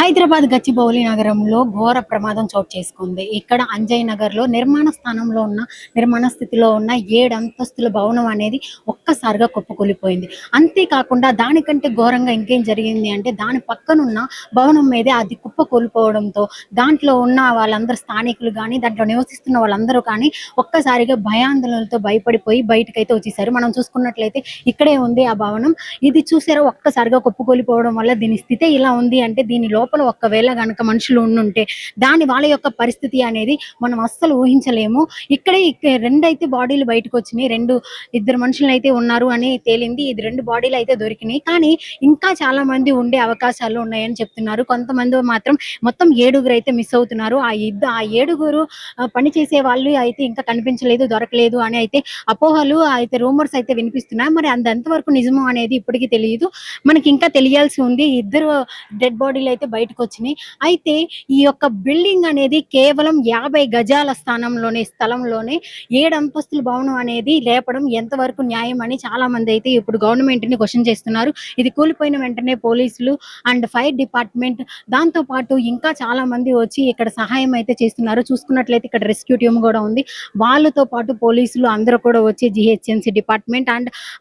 హైదరాబాద్ గచ్చిబౌలి నగరంలో ఘోర ప్రమాదం చోటు చేసుకుంది. ఇక్కడ అంజయ్ నగర్‌లో నిర్మాణ స్థితిలో ఉన్న 7 అంతస్తుల భవనం అనేది ఒక్కసారిగా కుప్పకూలిపోయింది. అంతేకాకుండా దానికంటే ఘోరంగా ఇంకేం జరిగింది అంటే దాని పక్కనున్న భవనం మీదే అది కుప్పకూలిపోవడంతో దాంట్లో ఉన్న వాళ్ళందరూ స్థానికులు గానీ, దాంట్లో నివసిస్తున్న వాళ్ళందరూ కానీ ఒక్కసారిగా భయాందోళనలతో భయపడిపోయి బయటకైతే వచ్చేసారు. మనం చూసుకున్నట్లయితే ఇక్కడే ఉంది ఆ భవనం. ఇది చూసారా ఒక్కసారిగా కుప్పకూలిపోవడం వల్ల దీని స్థితే ఇలా ఉంది అంటే దీని లోపల ఒక్కవేళ గనక మనుషులు ఉండుంటే వాళ్ళ యొక్క పరిస్థితి అనేది మనం అస్సలు ఊహించలేము. ఇక్కడే రెండైతే బాడీలు బయటకొచ్చినాయి. ఇద్దరు మనుషులైతే ఉన్నారు అని తేలింది. ఇది 2 బాడీలు అయితే దొరికినాయి. కానీ ఇంకా చాలా మంది ఉండే అవకాశాలు ఉన్నాయని చెప్తున్నారు. కొంతమంది మాత్రం మొత్తం 7గురు అయితే మిస్ అవుతున్నారు. ఆ 7గురు పనిచేసే వాళ్ళు అయితే ఇంకా కనిపించలేదు, దొరకలేదు అని అయితే అపోహలు అయితే రూమర్స్ అయితే వినిపిస్తున్నాయి. మరి అది ఎంతవరకు నిజమో అనేది ఇప్పటికీ తెలియదు. మనకి ఇంకా తెలియాల్సి ఉంది. ఇద్దరు డెడ్ బాడీలు అయితే బయటకొచ్చినాయి. అయితే ఈ యొక్క బిల్డింగ్ అనేది కేవలం 50 గజాల స్థలంలోనే 7 అంతస్తుల భవనం అనేది లేపడం ఎంతవరకు న్యాయం అని చాలా మంది అయితే ఇప్పుడు గవర్నమెంట్‌ని క్వెషన్ చేస్తున్నారు. ఇది కూలిపోయిన వెంటనే పోలీసులు అండ్ ఫైర్ డిపార్ట్‌మెంట్ దాంతో పాటు ఇంకా చాలా మంది వచ్చి ఇక్కడ సహాయం అయితే చేస్తున్నారు. చూసుకున్నట్లయితే ఇక్కడ రెస్క్యూ టీమ్ కూడా ఉంది. వాళ్ళతో పాటు పోలీసులు అందరూ కూడా వచ్చి జీహెచ్ఎంసీ డిపార్ట్‌మెంట్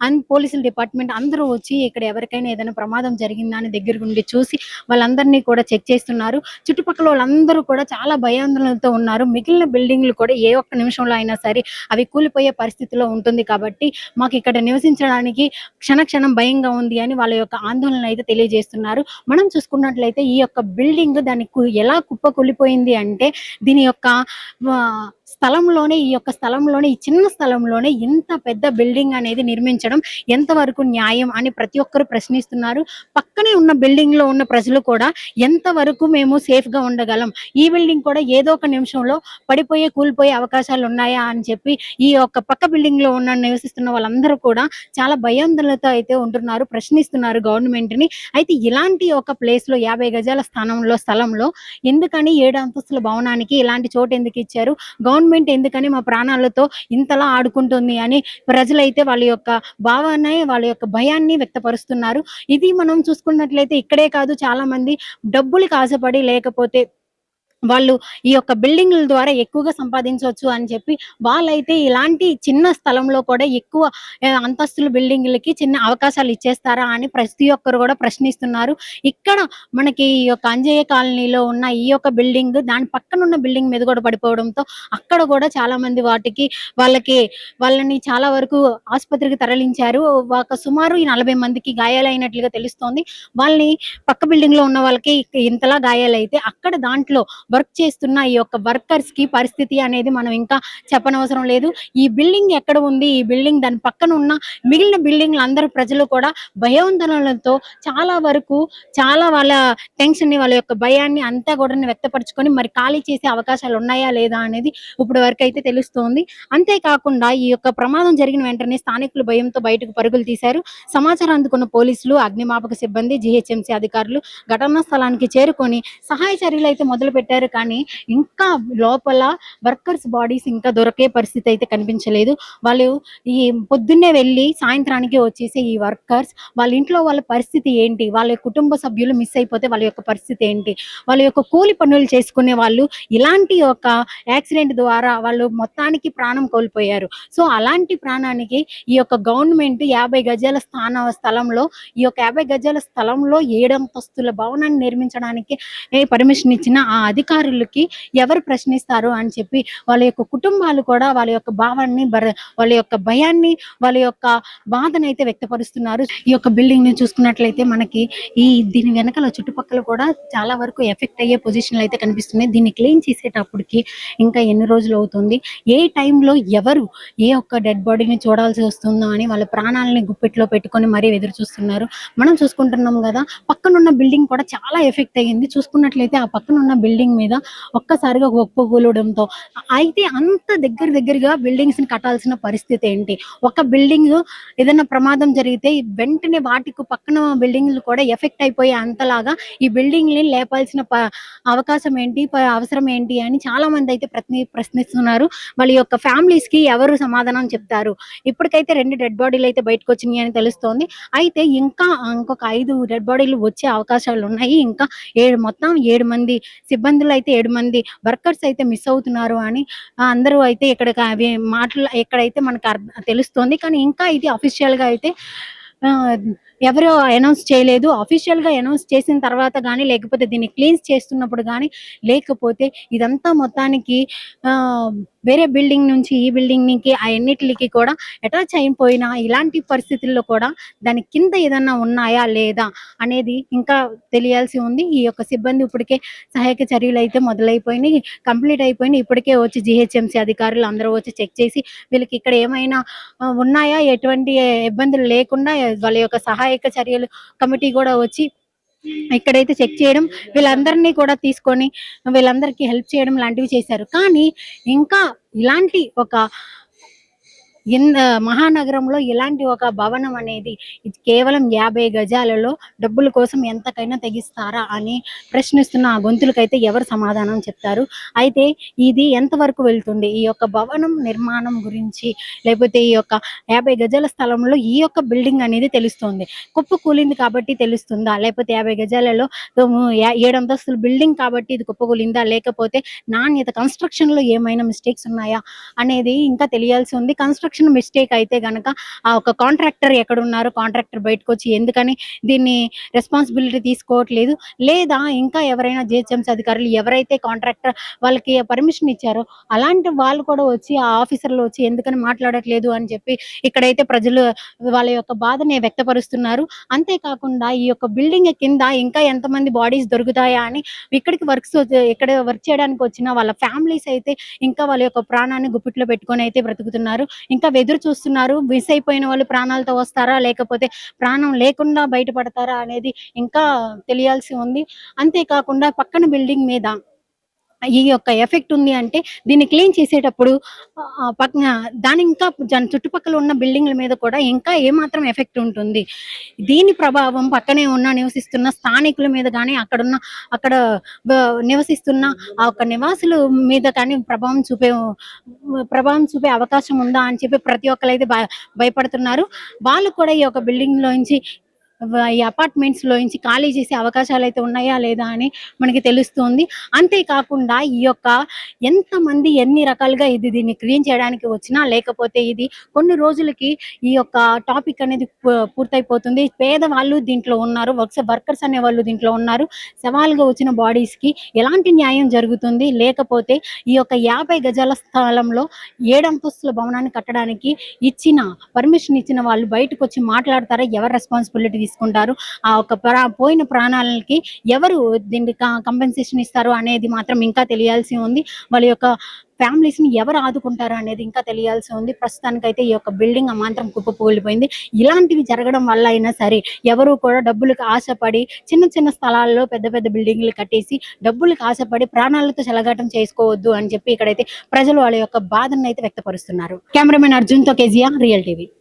అండ్ పోలీసుల డిపార్ట్‌మెంట్ అందరూ వచ్చి ఇక్కడ ఎవరికైనా ఏదైనా ప్రమాదం జరిగిందా అని దగ్గరగుండి చూసి వాళ్ళందరినీ కూడా చెక్ చేస్తున్నారు. చుట్టుపక్కల వాళ్ళందరూ కూడా చాలా భయాందోళనలతో ఉన్నారు. మిగిలిన బిల్డింగ్‌లు కూడా ఏ ఒక్క నిమిషంలో అయినా సరే అవి కూలిపోయే పరిస్థితిలో ఉంటుంది కాబట్టి మాకు ఇక్కడ నివసించడానికి క్షణం భయంగా ఉంది అని వాళ్ళ యొక్క ఆందోళన అయితే తెలియజేస్తున్నారు. మనం చూసుకున్నట్లయితే ఈ యొక్క బిల్డింగ్ ఎలా కుప్పకూలిపోయింది అంటే దీని యొక్క ఈ చిన్న స్థలంలోనే ఇంత పెద్ద బిల్డింగ్ అనేది నిర్మించడం ఎంతవరకు న్యాయం అని ప్రతి ఒక్కరు ప్రశ్నిస్తున్నారు. పక్కనే ఉన్న బిల్డింగ్ లో ఉన్న ప్రజలు కూడా ఎంతవరకు మేము సేఫ్ గా ఉండగలం, ఈ బిల్డింగ్ కూడా ఏదో ఒక నిమిషంలో కూలిపోయే అవకాశాలు ఉన్నాయా అని చెప్పి ఈ యొక్క పక్క బిల్డింగ్ లో నివసిస్తున్న వాళ్ళందరూ కూడా చాలా భయాందోళనతో అయితే ఉంటున్నారు, ప్రశ్నిస్తున్నారు గవర్నమెంట్ ని. అయితే ఇలాంటి ఒక ప్లేస్ లో 50 గజాల స్థలంలో ఎందుకని 7 అంతస్తుల భవనానికి ఇలాంటి చోటు ఎందుకు ఇచ్చారు, గవర్నమెంట్ ఎందుకని మా ప్రాణాలతో ఇంతలా ఆడుకుంటుంది అని ప్రజలైతే వాళ్ళ యొక్క భయాన్ని వ్యక్తపరుస్తున్నారు. ఇది మనం చూసుకున్నట్లయితే ఇక్కడే కాదు, చాలా మంది డబ్బులకి ఆశపడి లేకపోతే వాళ్ళు ఈ యొక్క బిల్డింగ్‌ల ద్వారా ఎక్కువగా సంపాదించొచ్చు అని చెప్పి వాళ్ళైతే ఇలాంటి చిన్న స్థలంలో కూడా ఎక్కువ అంతస్తుల బిల్డింగ్‌లకి చిన్న అవకాశాలు ఇచ్చేస్తారా అని ప్రతి ఒక్కరు కూడా ప్రశ్నిస్తున్నారు. ఇక్కడ మనకి ఈ యొక్క అంజయ్య కాలనీలో ఉన్న ఈ యొక్క బిల్డింగ్ దాని పక్కన ఉన్న బిల్డింగ్ మీద కూడా పడిపోవడంతో అక్కడ కూడా చాలా మంది వాళ్ళని చాలా వరకు ఆసుపత్రికి తరలించారు. సుమారు 40 మందికి గాయాలైనట్లుగా తెలుస్తోంది. వాళ్ళని పక్క బిల్డింగ్ లో ఉన్న వాళ్ళకి ఇంతలా గాయాలైతే అక్కడ దాంట్లో వర్క్ చేస్తున్న ఈ యొక్క వర్కర్స్ కి పరిస్థితి అనేది మనం ఇంకా చెప్పనవసరం లేదు. ఈ బిల్డింగ్ ఎక్కడ ఉంది, ఈ బిల్డింగ్ దాని పక్కన ఉన్న మిగిలిన బిల్డింగ్లు అందరూ ప్రజలు కూడా భయాందోళనలతో చాలా వాళ్ళ టెన్షన్ ని, వాళ్ళ యొక్క భయాన్ని అంతా కూడా వ్యక్తపరుచుకొని మరి ఖాళీ చేసే అవకాశాలు ఉన్నాయా లేదా అనేది ఇప్పటి వరకు అయితే తెలుస్తోంది. అంతేకాకుండా ఈ యొక్క ప్రమాదం జరిగిన వెంటనే స్థానికులు భయంతో బయటకు పరుగులు తీశారు. సమాచారం అందుకున్న పోలీసులు, అగ్నిమాపక సిబ్బంది, జీహెచ్ఎంసీ అధికారులు ఘటనా స్థలానికి చేరుకొని సహాయ చర్యలు అయితే మొదలు పెట్టారు. కానీ ఇంకా లోపల వర్కర్స్ బాడీస్ ఇంకా దొరికే పరిస్థితి అయితే కనిపించలేదు. వాళ్ళు ఈ పొద్దున్నే వెళ్ళి సాయంత్రానికి వచ్చేసి ఈ వర్కర్స్ వాళ్ళ ఇంట్లో వాళ్ళ పరిస్థితి ఏంటి, వాళ్ళ కుటుంబ సభ్యులు మిస్ అయిపోతే వాళ్ళ యొక్క పరిస్థితి ఏంటి, వాళ్ళ యొక్క కూలి పనులు చేసుకునే వాళ్ళు ఇలాంటి ఒక యాక్సిడెంట్ ద్వారా వాళ్ళు మొత్తానికి ప్రాణం కోల్పోయారు. సో అలాంటి ప్రాణానికి ఈ యొక్క గవర్నమెంట్ 50 గజాల స్థలంలో ఈ యొక్క 50 గజాల స్థలంలో 7 అంతస్తుల భవనాన్ని నిర్మించడానికి పర్మిషన్ ఇచ్చిన ఆ అధికారులకి ఎవరు ప్రశ్నిస్తారు అని చెప్పి వాళ్ళ యొక్క కుటుంబాలు కూడా వాళ్ళ యొక్క భావాన్ని, వాళ్ళ యొక్క భయాన్ని, వాళ్ళ యొక్క బాధను అయితే వ్యక్తపరుస్తున్నారు. ఈ యొక్క బిల్డింగ్ ని చూసుకున్నట్లయితే మనకి దీని వెనకాల చుట్టుపక్కల కూడా చాలా వరకు ఎఫెక్ట్ అయ్యే పొజిషన్లు అయితే కనిపిస్తున్నాయి. దీన్ని క్లీన్ చేసేటప్పటికి ఇంకా ఎన్ని రోజులు అవుతుంది, ఏ టైంలో ఎవరు ఏ ఒక్క డెడ్ బాడీని చూడాల్సి వస్తుందో అని వాళ్ళ ప్రాణాలని గుప్పెట్లో పెట్టుకొని మరీ ఎదురు చూస్తున్నారు. మనం చూసుకుంటున్నాం కదా, పక్కనున్న బిల్డింగ్ కూడా చాలా ఎఫెక్ట్ అయ్యింది. చూసుకున్నట్లయితే ఆ పక్కనున్న బిల్డింగ్ మీద ఒక్కసారిగా కుప్పకూలడంతో అయితే అంత దగ్గరగా బిల్డింగ్స్ ని కట్టాల్సిన పరిస్థితి ఏంటి? ఒక బిల్డింగ్ ఏదైనా ప్రమాదం జరిగితే వెంటనే వాటికి పక్కన బిల్డింగ్లు కూడా ఎఫెక్ట్ అయిపోయే అంతలాగా ఈ బిల్డింగ్ ని లేపాల్సిన అవకాశం ఏంటి, అవసరం ఏంటి అని చాలా మంది అయితే ప్రశ్నిస్తున్నారు. వాళ్ళ యొక్క ఫ్యామిలీస్ కి ఎవరు సమాధానం చెప్తారు? ఇప్పటికైతే 2 డెడ్ బాడీలు అయితే బయటకు వచ్చినాయి అని తెలుస్తోంది. అయితే ఇంకా ఇంకొక 5 డెడ్ బాడీలు వచ్చే అవకాశాలు ఉన్నాయి. ఇంకా మొత్తం 7 మంది సిబ్బందులు అయితే 7 మంది వర్కర్స్ అయితే మిస్ అవుతున్నారు అని అందరూ అయితే ఇక్కడికి అవి మాటలు ఇక్కడైతే మనకు తెలుస్తోంది. కానీ ఇంకా ఇది అఫీషియల్‌గా అయితే ఆహ్, ఎవరు అనౌన్స్ చేయలేదు. అఫీషియల్‌గా అనౌన్స్ చేసిన తర్వాత గాని, లేకపోతే దీన్ని క్లీన్స్ చేస్తున్నప్పుడు గాని, లేకపోతే ఇదంతా మొత్తానికి ఆహ్, వేరే బిల్డింగ్ నుంచి ఈ బిల్డింగ్‌కి అయన్నిట్లికి కూడా అటాచ్ అయిపోయిన ఇలాంటి పరిస్థితుల్లో కూడా దాని కింద ఏదన్నా ఉన్నాయా? లేదా? అనేది ఇంకా తెలియాల్సి ఉంది. ఈ యొక్క సిబ్బంది ఇప్పటికే సహాయక చర్యలైతే మొదలైపోయినాయి. కంప్లీట్ అయిపోయినాయి. ఇప్పటికే వచ్చి జీహెచ్ఎంసీ అధికారులు అందరూ వచ్చి చెక్ చేసి వీళ్ళకి ఇక్కడ ఏమైనా ఉన్నాయా? ఎటువంటి ఇబ్బందులు లేకుండా వాళ్ళ యొక్క సహాయక చర్యలు కమిటీ గూడా వచ్చి ఇక్కడైతే చెక్ చేయడం, వీళ్ళందరినీ కూడా తీసుకొని వీళ్ళందరికీ హెల్ప్ చేయడం లాంటివి చేశారు. కానీ ఇంకా ఇలాంటి ఒక మహానగరంలో ఇలాంటి ఒక భవనం అనేది ఇది కేవలం 50 గజాలలో డబ్బుల కోసం ఎంతకైనా తెగిస్తారా అని ప్రశ్నిస్తున్న ఆ గొంతులకైతే ఎవరు సమాధానం చెప్తారు? అయితే ఇది ఎంతవరకు వెళ్తుంది? ఈ యొక్క భవనం నిర్మాణం గురించి లేకపోతే ఈ యొక్క 50 గజాల స్థలంలో ఈ యొక్క బిల్డింగ్ అనేది తెలుస్తుంది. కుప్పకూలింది కాబట్టి తెలుస్తుందా? లేకపోతే 50 గజాలలో 7 అంతస్తుల బిల్డింగ్ కాబట్టి ఇది కుప్పకూలిందా? లేకపోతే నాణ్యత కన్‌స్ట్రక్షన్‌లో ఏమైనా మిస్టేక్స్ ఉన్నాయా? అనేది ఇంకా తెలియాల్సి ఉంది. కన్‌స్ట్రక్షన్ మిస్టేక్ అయితే గనక ఆ ఒక కాంట్రాక్టర్ ఎక్కడున్నారు? కాంట్రాక్టర్ బయటకొచ్చి ఎందుకని దీన్ని రెస్పాన్సిబిలిటీ తీసుకోవట్లేదు? లేదా ఇంకా ఎవరైనా జీహెచ్ఎంసీ అధికారులు ఎవరైతే కాంట్రాక్టర్ వాళ్ళకి పర్మిషన్ ఇచ్చారో అలాంటి వాళ్ళు కూడా వచ్చి ఆ ఆఫీసర్‌లు వచ్చి ఎందుకని మాట్లాడట్లేదు అని చెప్పి ఇక్కడైతే ప్రజలు వాళ్ళ యొక్క బాధని వ్యక్తపరుస్తున్నారు. అంతే కాకుండా ఈ యొక్క బిల్డింగ్ కింద ఇంకా ఎంతమంది బాడీస్ దొరుకుతాయా అని ఇక్కడికి ఇక్కడ వర్క్ చేయడానికి వచ్చిన వాళ్ళ ఫ్యామిలీస్ అయితే ఇంకా వాళ్ళ యొక్క ప్రాణాన్ని గుప్పిట్లో పెట్టుకొని అయితే బ్రతుకుతున్నారు. ఇంకా ఎదురు చూస్తున్నారు. మిస్ అయిపోయిన వాళ్ళు ప్రాణాలతో వస్తారా? లేకపోతే ప్రాణం లేకుండా బయటపడతారా? అనేది ఇంకా తెలియాల్సి ఉంది. అంతే కాకుండా పక్కన బిల్డింగ్ మీద ఈ యొక్క ఎఫెక్ట్ ఉంది అంటే దీన్ని క్లీన్ చేసేటప్పుడు పక్కన దాని ఇంకా చుట్టుపక్కల ఉన్న బిల్డింగ్‌ల మీద కూడా ఇంకా ఏమాత్రం ఎఫెక్ట్ ఉంటుంది. దీని ప్రభావం పక్కనే నివసిస్తున్న స్థానికుల మీద గాని, అక్కడ వ నివసిస్తున్న ఆ యొక్క నివాసుల మీద కానీ ప్రభావం చూపే అవకాశం ఉందా అని చెప్పి ప్రతి ఒక్కళ్ళైతే భయపడుతున్నారు. వాళ్ళు కూడా ఈ యొక్క బిల్డింగ్‌లోంచి ఈ అపార్ట్మెంట్స్‌లోంచి ఖాళీ చేసే అవకాశాలైతే ఉన్నాయా? లేదా? అని మనకి తెలుస్తుంది. అంతే కాకుండా ఈ యొక్క ఎంతమంది ఎన్ని రకాలుగా దీన్ని క్లీన్ చేయడానికి వచ్చినా, లేకపోతే ఇది కొన్ని రోజులకి ఈ యొక్క టాపిక్ అనేది పూర్తయిపోతుంది. పేదవాళ్ళు దీంట్లో ఉన్నారు. వర్కర్స్ అనేవాళ్ళు దీంట్లో ఉన్నారు. సవాలుగా వచ్చిన బాడీస్‌కి ఎలాంటి న్యాయం జరుగుతుంది? లేకపోతే ఈ యొక్క 50 గజాల స్థలంలో 7 అంతస్తుల భవనాన్ని కట్టడానికి పర్మిషన్ ఇచ్చిన వాళ్ళు బయటకొచ్చి మాట్లాడతారా? ఎవరు రెస్పాన్సిబిలిటీ తీసుకుంటారు? ఆ ఒక పోయిన ప్రాణాలకి ఎవరు దీన్ని కంపెన్సేషన్ ఇస్తారు అనేది మాత్రం ఇంకా తెలియాల్సి ఉంది. వాళ్ళ యొక్క ఫ్యామిలీస్‌ని ఎవరు ఆదుకుంటారు అనేది ఇంకా తెలియాల్సి ఉంది. ప్రస్తుతానికైతే ఈ యొక్క బిల్డింగ్ అమాంతం కుప్పకూలిపోయింది. ఇలాంటివి జరగడం వల్ల అయినా సరే ఎవరు కూడా డబ్బులకు ఆశపడి చిన్న స్థలాల్లో పెద్ద బిల్డింగ్‌లు కట్టేసి డబ్బులకు ఆశపడి ప్రాణాలతో చెలగాటం చేసుకోవద్దు అని చెప్పి ఇక్కడైతే ప్రజలు వాళ్ళ యొక్క బాధనైతే వ్యక్తపరుస్తున్నారు. కెమెరామెన్ అర్జున్‌తో కేజియా, రియల్ టీవీ.